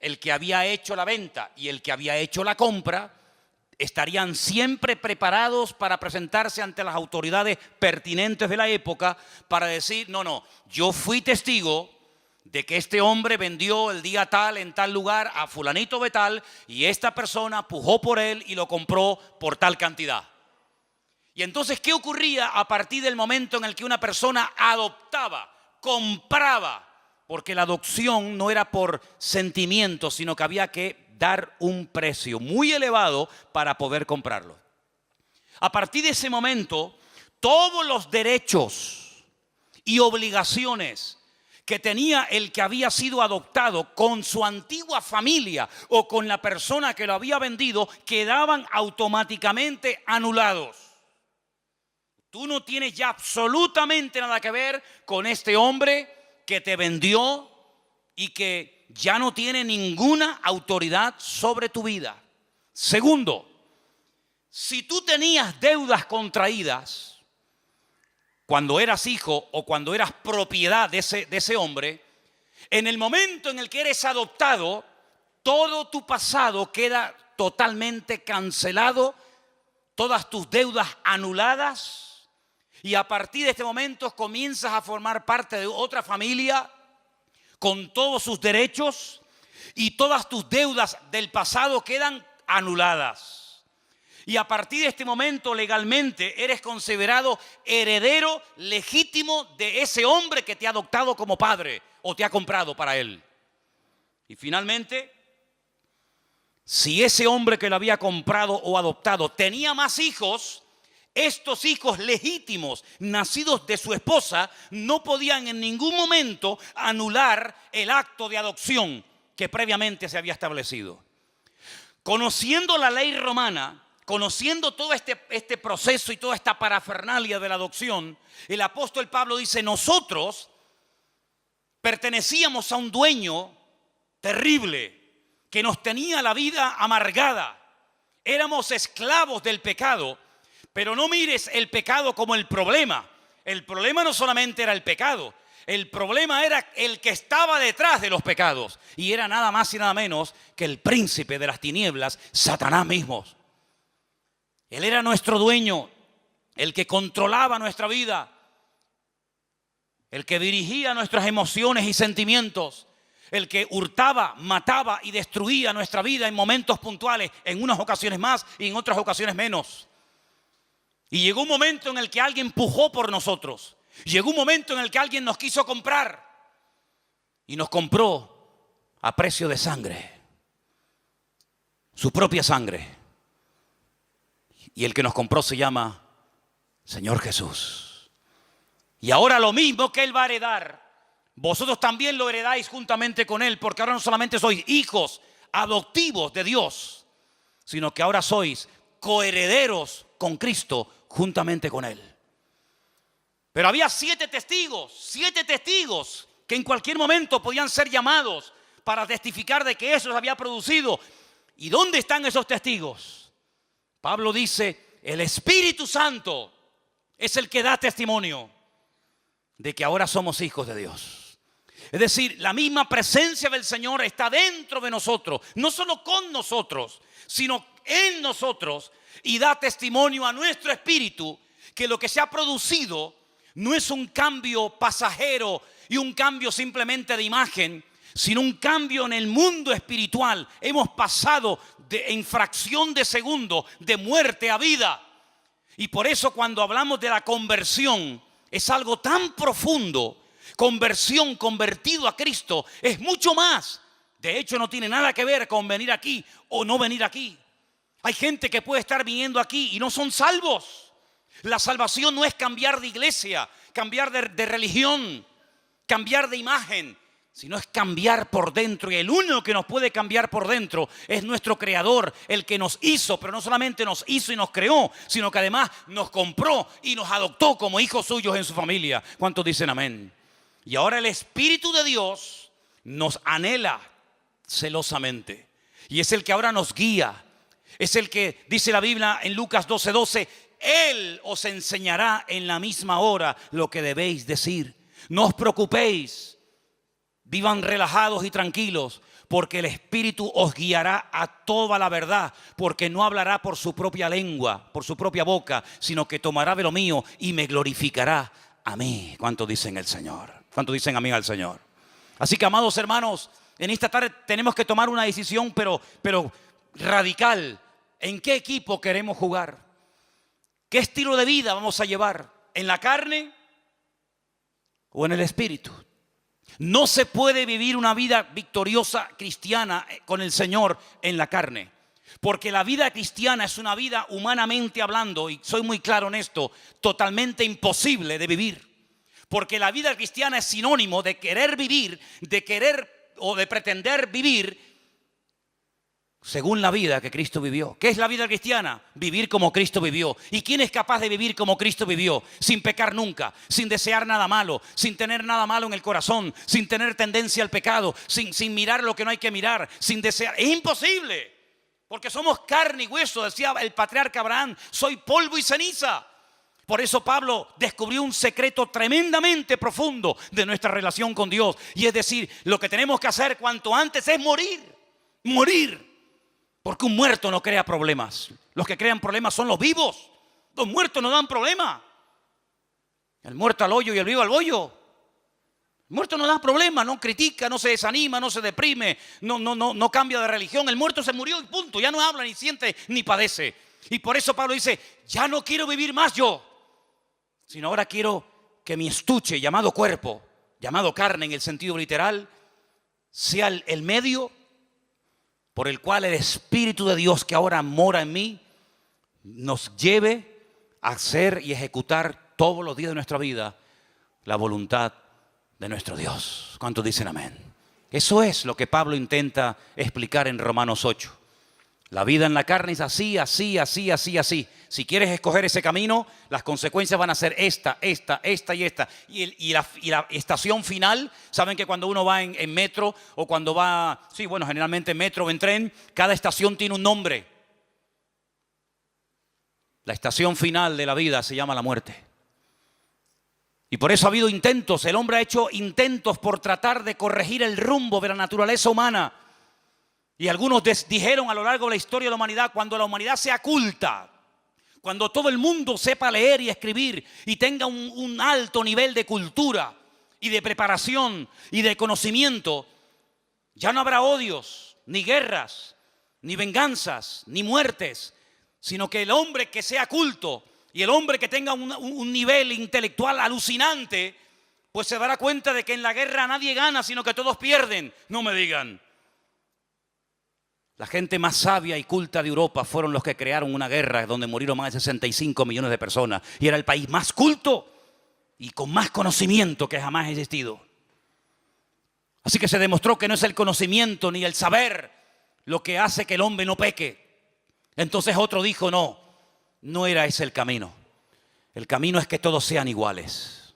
el que había hecho la venta y el que había hecho la compra, estarían siempre preparados para presentarse ante las autoridades pertinentes de la época para decir, no, yo fui testigo de que este hombre vendió el día tal en tal lugar a fulanito de tal y esta persona pujó por él y lo compró por tal cantidad. Y entonces, ¿qué ocurría a partir del momento en el que una persona adoptaba, compraba? Porque la adopción no era por sentimiento, sino que había que dar un precio muy elevado para poder comprarlo. A partir de ese momento, todos los derechos y obligaciones que tenía el que había sido adoptado con su antigua familia o con la persona que lo había vendido quedaban automáticamente anulados. Tú no tienes ya absolutamente nada que ver con este hombre que te vendió y que ya no tiene ninguna autoridad sobre tu vida. Segundo, si tú tenías deudas contraídas cuando eras hijo o cuando eras propiedad de ese hombre, en el momento en el que eres adoptado, todo tu pasado queda totalmente cancelado, todas tus deudas anuladas, y a partir de este momento comienzas a formar parte de otra familia con todos sus derechos, y todas tus deudas del pasado quedan anuladas. Y a partir de este momento legalmente eres considerado heredero legítimo de ese hombre que te ha adoptado como padre o te ha comprado para él. Y finalmente, si ese hombre que lo había comprado o adoptado tenía más hijos, estos hijos legítimos, nacidos de su esposa, no podían en ningún momento anular el acto de adopción que previamente se había establecido. Conociendo la ley romana, conociendo todo este proceso y toda esta parafernalia de la adopción, el apóstol Pablo dice, nosotros pertenecíamos a un dueño terrible que nos tenía la vida amargada. Éramos esclavos del pecado. Pero no mires el pecado como el problema. El problema no solamente era el pecado. El problema era el que estaba detrás de los pecados. Y era nada más y nada menos que el príncipe de las tinieblas, Satanás mismo. Él era nuestro dueño, el que controlaba nuestra vida, el que dirigía nuestras emociones y sentimientos, el que hurtaba, mataba y destruía nuestra vida en momentos puntuales, en unas ocasiones más y en otras ocasiones menos. Y llegó un momento en el que alguien pujó por nosotros. Llegó un momento en el que alguien nos quiso comprar. Y nos compró a precio de sangre. Su propia sangre. Y el que nos compró se llama Señor Jesús. Y ahora lo mismo que Él va a heredar, vosotros también lo heredáis juntamente con Él. Porque ahora no solamente sois hijos adoptivos de Dios, sino que ahora sois coherederos con Cristo juntamente con Él. Pero había 7 testigos que en cualquier momento podían ser llamados para testificar de que eso se había producido. ¿Y dónde están esos testigos? Pablo dice, el Espíritu Santo es el que da testimonio de que ahora somos hijos de Dios. Es decir, la misma presencia del Señor está dentro de nosotros, no solo con nosotros, sino en nosotros, y da testimonio a nuestro espíritu que lo que se ha producido no es un cambio pasajero y un cambio simplemente de imagen, sino un cambio en el mundo espiritual. Hemos pasado en fracción de segundo de muerte a vida. Y por eso cuando hablamos de la conversión es algo tan profundo. Conversión, convertido a Cristo, es mucho más. De hecho, no tiene nada que ver con venir aquí o no venir aquí. Hay gente que puede estar viniendo aquí y no son salvos. La salvación no es cambiar de iglesia, cambiar de religión, cambiar de imagen. sino es cambiar por dentro. Y el único que nos puede cambiar por dentro es nuestro Creador, el que nos hizo, pero no solamente nos hizo y nos creó, sino que además nos compró y nos adoptó como hijos suyos en su familia. ¿Cuántos dicen amén? Y ahora el Espíritu de Dios nos anhela celosamente. Y es el que ahora nos guía. Es el que dice la Biblia en Lucas 12:12, Él os enseñará en la misma hora lo que debéis decir. No os preocupéis. Vivan relajados y tranquilos, porque el Espíritu os guiará a toda la verdad, porque no hablará por su propia lengua, por su propia boca, sino que tomará de lo mío y me glorificará a mí. ¿Cuánto dicen el Señor? ¿Cuánto dicen amén al Señor? Así que, amados hermanos, en esta tarde tenemos que tomar una decisión, pero radical. ¿En qué equipo queremos jugar? ¿Qué estilo de vida vamos a llevar? ¿En la carne o en el Espíritu? No se puede vivir una vida victoriosa cristiana con el Señor en la carne. Porque la vida cristiana es una vida, humanamente hablando, y soy muy claro en esto, totalmente imposible de vivir. Porque la vida cristiana es sinónimo de querer vivir, de querer o de pretender vivir según la vida que Cristo vivió. ¿Qué es la vida cristiana? Vivir como Cristo vivió. ¿Y quién es capaz de vivir como Cristo vivió? Sin pecar nunca, sin desear nada malo, sin tener nada malo en el corazón, sin tener tendencia al pecado, sin mirar lo que no hay que mirar, sin desear. Es imposible, porque somos carne y hueso, decía el patriarca Abraham, soy polvo y ceniza. Por eso Pablo descubrió un secreto tremendamente profundo de nuestra relación con Dios. Y es decir, lo que tenemos que hacer cuanto antes es morir. Porque un muerto no crea problemas. Los que crean problemas son los vivos. Los muertos no dan problema. El muerto al hoyo y el vivo al bollo. El muerto no da problema, no critica, no se desanima, no se deprime, no cambia de religión. El muerto se murió y punto. Ya no habla, ni siente, ni padece. Y por eso Pablo dice, ya no quiero vivir más yo, sino ahora quiero que mi estuche llamado cuerpo, llamado carne en el sentido literal, sea el medio por el cual el Espíritu de Dios que ahora mora en mí nos lleve a hacer y ejecutar todos los días de nuestra vida la voluntad de nuestro Dios. ¿Cuántos dicen amén? Eso es lo que Pablo intenta explicar en Romanos 8. La vida en la carne es así. Si quieres escoger ese camino, las consecuencias van a ser esta y esta. Y la estación final, saben que cuando uno va en metro o cuando va, generalmente en metro o en tren, cada estación tiene un nombre. La estación final de la vida se llama la muerte. Y por eso ha habido intentos, el hombre ha hecho intentos por tratar de corregir el rumbo de la naturaleza humana. Y algunos dijeron a lo largo de la historia de la humanidad, cuando la humanidad sea culta, cuando todo el mundo sepa leer y escribir y tenga un alto nivel de cultura y de preparación y de conocimiento, ya no habrá odios, ni guerras, ni venganzas, ni muertes, sino que el hombre que sea culto y el hombre que tenga un nivel intelectual alucinante, pues se dará cuenta de que en la guerra nadie gana, sino que todos pierden. No me digan. La gente más sabia y culta de Europa fueron los que crearon una guerra donde murieron más de 65 millones de personas. Y era el país más culto y con más conocimiento que jamás ha existido. Así que se demostró que no es el conocimiento ni el saber lo que hace que el hombre no peque. Entonces otro dijo, no era ese el camino. El camino es que todos sean iguales.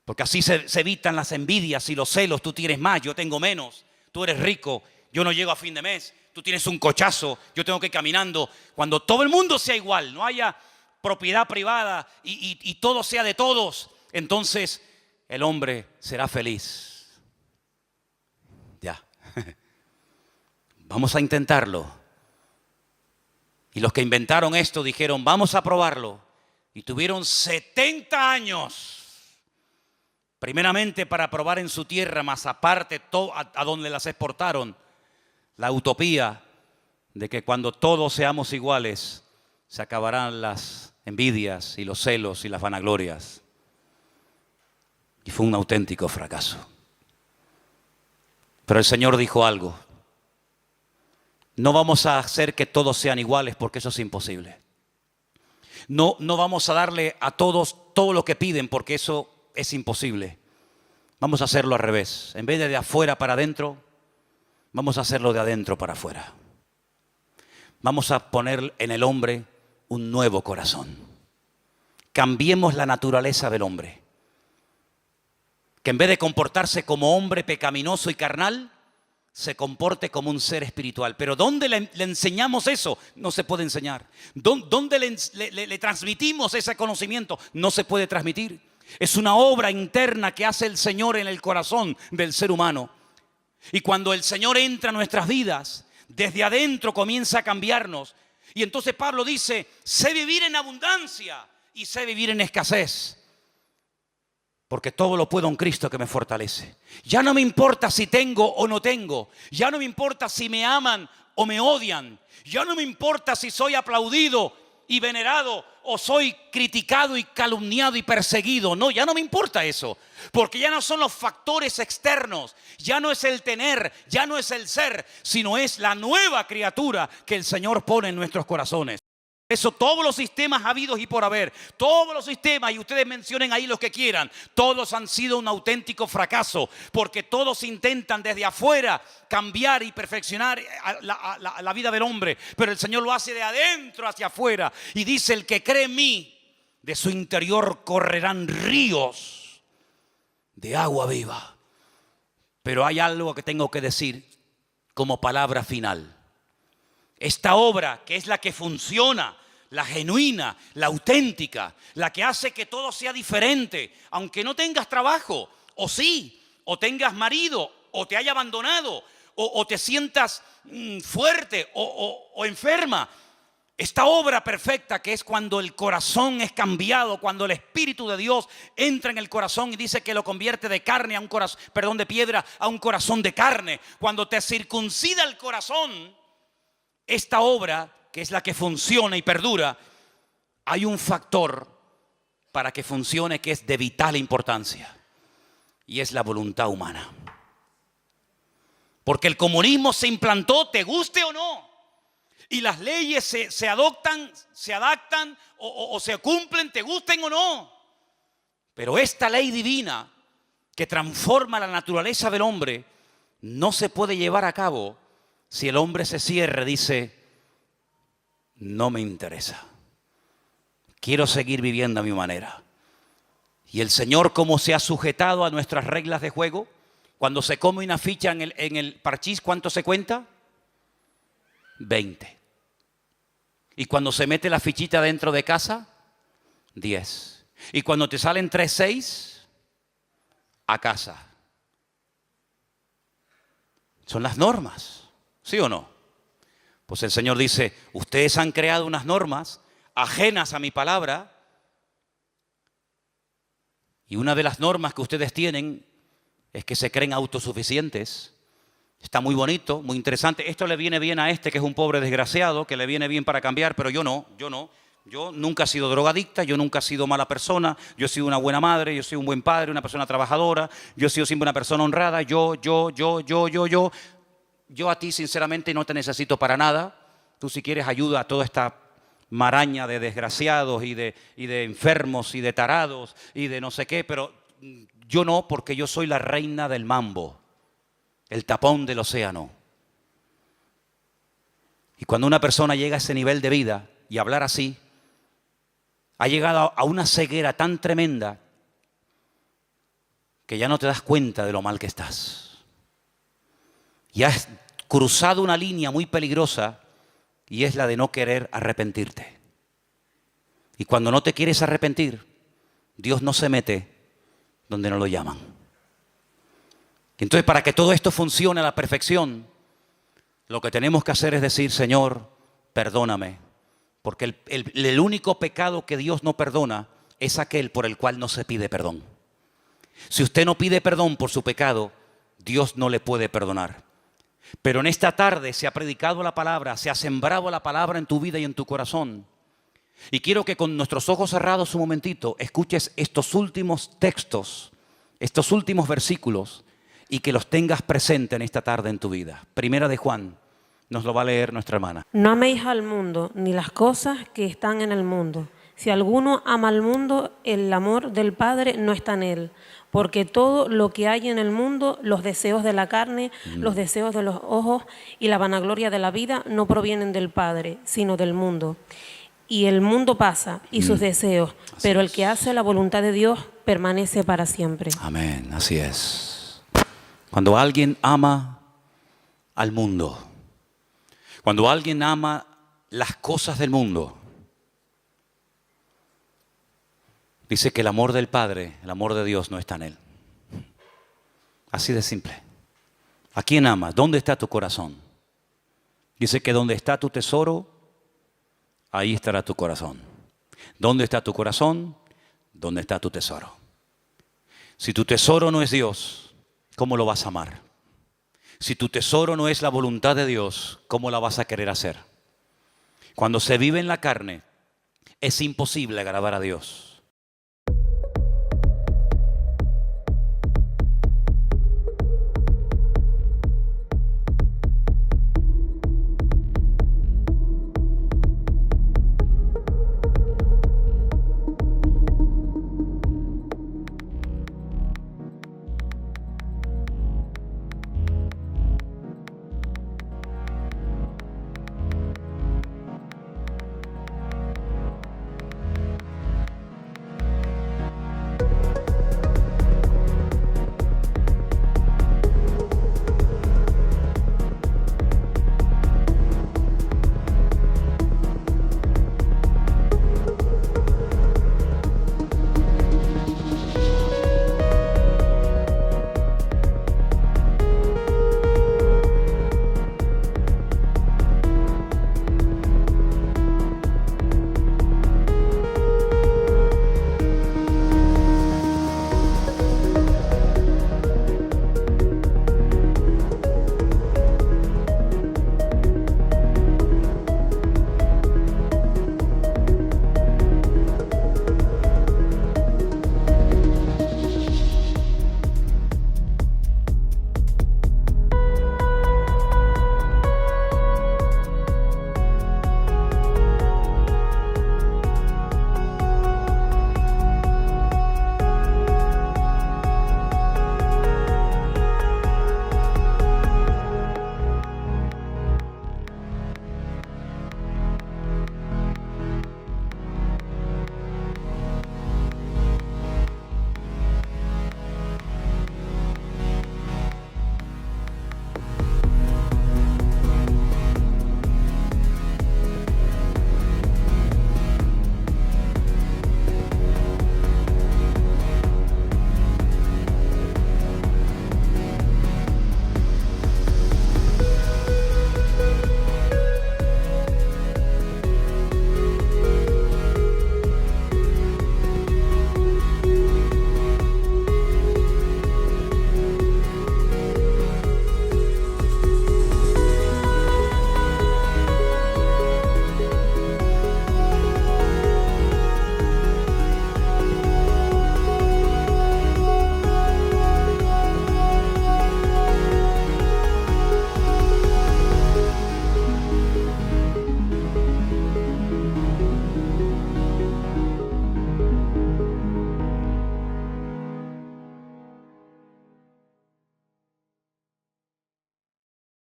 Porque así se evitan las envidias y los celos. Tú tienes más, yo tengo menos. Tú eres rico, yo no llego a fin de mes, tú tienes un cochazo, yo tengo que ir caminando. Cuando todo el mundo sea igual, no haya propiedad privada y todo sea de todos, entonces el hombre será feliz. Ya. Vamos a intentarlo. Y los que inventaron esto dijeron, vamos a probarlo. Y tuvieron 70 años. Primeramente para probar en su tierra, más aparte a donde las exportaron. La utopía de que cuando todos seamos iguales se acabarán las envidias y los celos y las vanaglorias. Y fue un auténtico fracaso. Pero el Señor dijo algo. No vamos a hacer que todos sean iguales porque eso es imposible. No vamos a darle a todos todo lo que piden porque eso es imposible. Vamos a hacerlo al revés. En vez de afuera para adentro, vamos a hacerlo de adentro para afuera. Vamos a poner en el hombre un nuevo corazón. Cambiemos la naturaleza del hombre. Que en vez de comportarse como hombre pecaminoso y carnal, se comporte como un ser espiritual. Pero ¿dónde le enseñamos eso? No se puede enseñar. ¿Dónde le transmitimos ese conocimiento? No se puede transmitir. Es una obra interna que hace el Señor en el corazón del ser humano. Y cuando el Señor entra a nuestras vidas, desde adentro comienza a cambiarnos. Y entonces Pablo dice, sé vivir en abundancia y sé vivir en escasez. Porque todo lo puedo en Cristo que me fortalece. Ya no me importa si tengo o no tengo. Ya no me importa si me aman o me odian. Ya no me importa si soy aplaudido y venerado o soy criticado y calumniado y perseguido. No, ya no me importa eso. Porque ya no son los factores externos. Ya no es el tener, ya no es el ser, sino es la nueva criatura que el Señor pone en nuestros corazones. Eso, todos los sistemas habidos y por haber, todos los sistemas, y ustedes mencionen ahí los que quieran, todos han sido un auténtico fracaso, porque todos intentan desde afuera cambiar y perfeccionar la vida del hombre, pero el Señor lo hace de adentro hacia afuera, y dice, el que cree en mí, de su interior correrán ríos de agua viva. Pero hay algo que tengo que decir como palabra final. Esta obra, que es la que funciona, la genuina, la auténtica, la que hace que todo sea diferente, aunque no tengas trabajo, o sí, o tengas marido, o te haya abandonado, o te sientas fuerte o enferma. Esta obra perfecta, que es cuando el corazón es cambiado, cuando el Espíritu de Dios entra en el corazón y dice que lo convierte de carne a un corazón, de piedra a un corazón de carne. Cuando te circuncida el corazón, esta obra, que es la que funciona y perdura, hay un factor para que funcione que es de vital importancia, y es la voluntad humana. Porque el comunismo se implantó, te guste o no, y las leyes se adoptan, se adaptan o se cumplen, te gusten o no. Pero esta ley divina que transforma la naturaleza del hombre no se puede llevar a cabo si el hombre se cierra, dice, no me interesa. Quiero seguir viviendo a mi manera. Y el Señor, como se ha sujetado a nuestras reglas de juego, cuando se come una ficha en el parchís, ¿cuánto se cuenta? 20. Y cuando se mete la fichita dentro de casa, 10. Y cuando te salen 3, 6, a casa. Son las normas. ¿Sí o no? Pues el Señor dice, ustedes han creado unas normas ajenas a mi palabra, y una de las normas que ustedes tienen es que se creen autosuficientes. Está muy bonito, muy interesante. Esto le viene bien a este que es un pobre desgraciado, que le viene bien para cambiar, pero yo no. Yo nunca he sido drogadicta, yo nunca he sido mala persona, yo he sido una buena madre, yo soy un buen padre, una persona trabajadora, yo he sido siempre una persona honrada, yo. Yo a ti sinceramente no te necesito para nada. Tú si quieres ayuda a toda esta maraña de desgraciados y de enfermos y de tarados y de no sé qué, pero yo no, porque yo soy la reina del mambo, el tapón del océano. Y cuando una persona llega a ese nivel de vida y hablar así, ha llegado a una ceguera tan tremenda que ya no te das cuenta de lo mal que estás. Y has cruzado una línea muy peligrosa, y es la de no querer arrepentirte. Y cuando no te quieres arrepentir, Dios no se mete donde no lo llaman. Entonces, para que todo esto funcione a la perfección, lo que tenemos que hacer es decir, Señor, perdóname. Porque el único pecado que Dios no perdona es aquel por el cual no se pide perdón. Si usted no pide perdón por su pecado, Dios no le puede perdonar. Pero en esta tarde se ha predicado la palabra, se ha sembrado la palabra en tu vida y en tu corazón. Y quiero que con nuestros ojos cerrados un momentito escuches estos últimos textos, estos últimos versículos, y que los tengas presente en esta tarde en tu vida. Primera de Juan, nos lo va a leer nuestra hermana. No améis al mundo, ni las cosas que están en el mundo. Si alguno ama al mundo, el amor del Padre no está en él. Porque todo lo que hay en el mundo, los deseos de la carne, los deseos de los ojos y la vanagloria de la vida, no provienen del Padre, sino del mundo. Y el mundo pasa y sus deseos, pero el que hace la voluntad de Dios permanece para siempre. Amén, así es. Cuando alguien ama al mundo, cuando alguien ama las cosas del mundo, dice que el amor del Padre, el amor de Dios no está en él. Así de simple. ¿A quién amas? ¿Dónde está tu corazón? Dice que donde está tu tesoro, ahí estará tu corazón. ¿Dónde está tu corazón? ¿Dónde está tu tesoro? Si tu tesoro no es Dios, ¿cómo lo vas a amar? Si tu tesoro no es la voluntad de Dios, ¿cómo la vas a querer hacer? Cuando se vive en la carne, es imposible agradar a Dios.